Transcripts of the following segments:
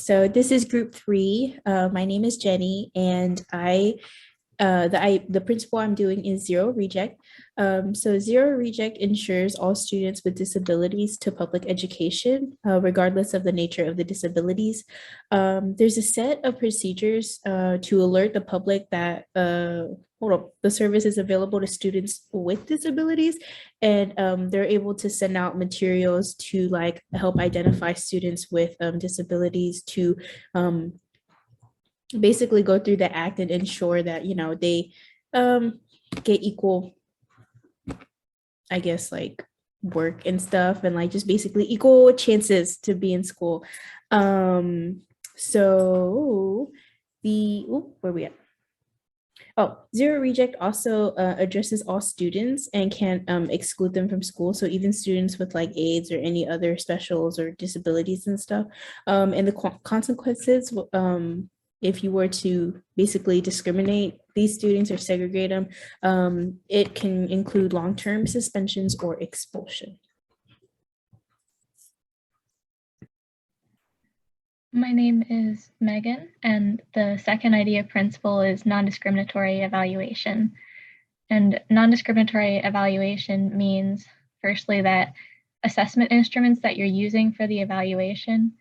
So this is group three. My name is Jenny, and the principle I'm doing is zero reject. So zero reject ensures all students with disabilities to public education, regardless of the nature of the disabilities. There's a set of procedures to alert the public that the service is available to students with disabilities, and they're able to send out materials to like help identify students with disabilities to basically go through the act and ensure that they um get equal, I guess, like work and stuff, and like just basically equal chances to be in school. So where we at? Oh, zero reject also addresses all students and can exclude them from school. So even students with like AIDS or any other specials or disabilities and stuff. And the consequences, if you were to basically discriminate these students or segregate them, it can include long-term suspensions or expulsion. My name is Megan, and the second idea principle is non-discriminatory evaluation. And non-discriminatory evaluation means, firstly, that assessment instruments that you're using for the evaluation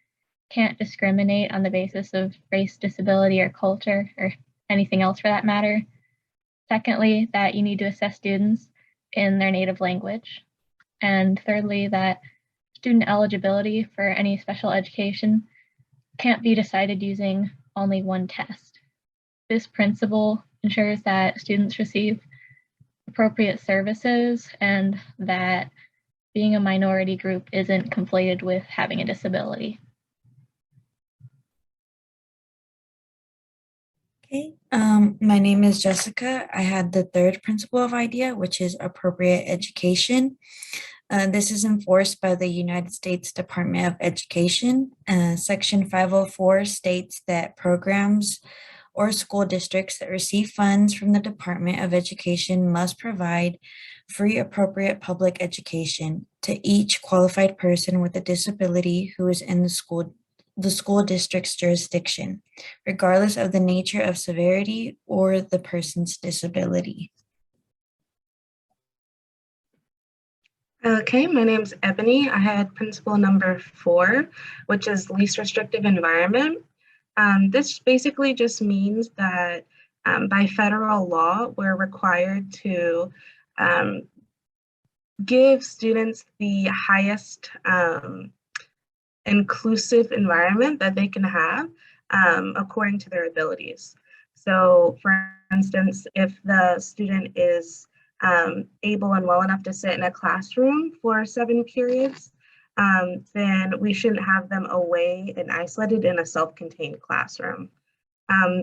can't discriminate on the basis of race, disability, or culture, or anything else for that matter. Secondly, that you need to assess students in their native language. And thirdly, that student eligibility for any special education can't be decided using only one test. This principle ensures that students receive appropriate services and that being a minority group isn't conflated with having a disability. Okay, my name is Jessica. I had the third principle of IDEA, which is appropriate education. This is enforced by the United States Department of Education. Section 504 states that programs or school districts that receive funds from the Department of Education must provide free appropriate public education to each qualified person with a disability who is in the school district's jurisdiction, regardless of the nature of severity or the person's disability. Okay, my name's Ebony. I had principle number 4, which is least restrictive environment. This basically just means that by federal law, we're required to give students the highest inclusive environment that they can have according to their abilities. So for instance, if the student is able and well enough to sit in a classroom for 7 periods, then we shouldn't have them away and isolated in a self-contained classroom.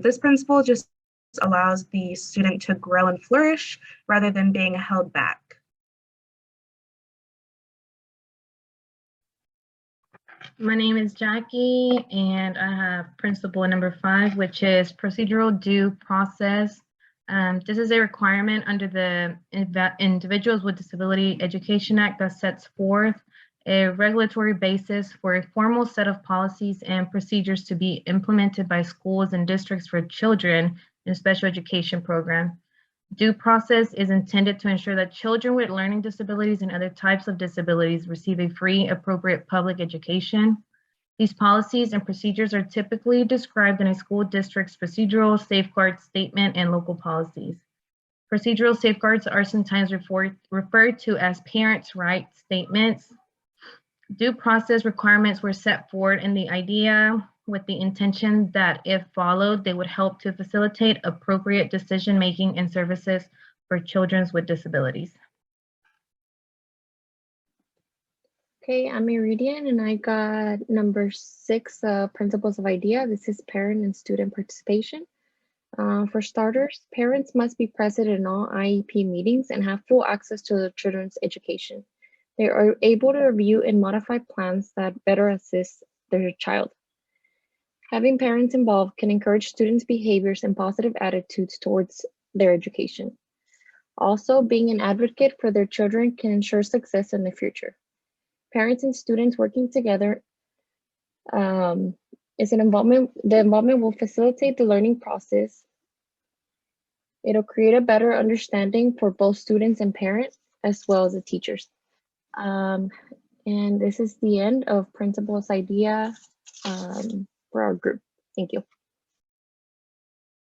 This principle just allows the student to grow and flourish rather than being held back. My name is Jackie, and I have principle number 5, which is procedural due process. This is a requirement under the Individuals with Disability Education Act that sets forth a regulatory basis for a formal set of policies and procedures to be implemented by schools and districts for children in special education program. Due process is intended to ensure that children with learning disabilities and other types of disabilities receive a free, appropriate public education. These policies and procedures are typically described in a school district's procedural safeguard statement and local policies. Procedural safeguards are sometimes referred to as parents' rights statements. Due process requirements were set forward in the IDEA with the intention that if followed, they would help to facilitate appropriate decision-making and services for children with disabilities. Okay, I'm Iridian, and I got number 6, principles of IDEA. This is parent and student participation. For starters, parents must be present in all IEP meetings and have full access to their children's education. They are able to review and modify plans that better assist their child. Having parents involved can encourage students' behaviors and positive attitudes towards their education. Also, being an advocate for their children can ensure success in the future. Parents and students working together It's an involvement. The involvement will facilitate the learning process. It'll create a better understanding for both students and parents, as well as the teachers. And this is the end of principal's idea for our group. Thank you.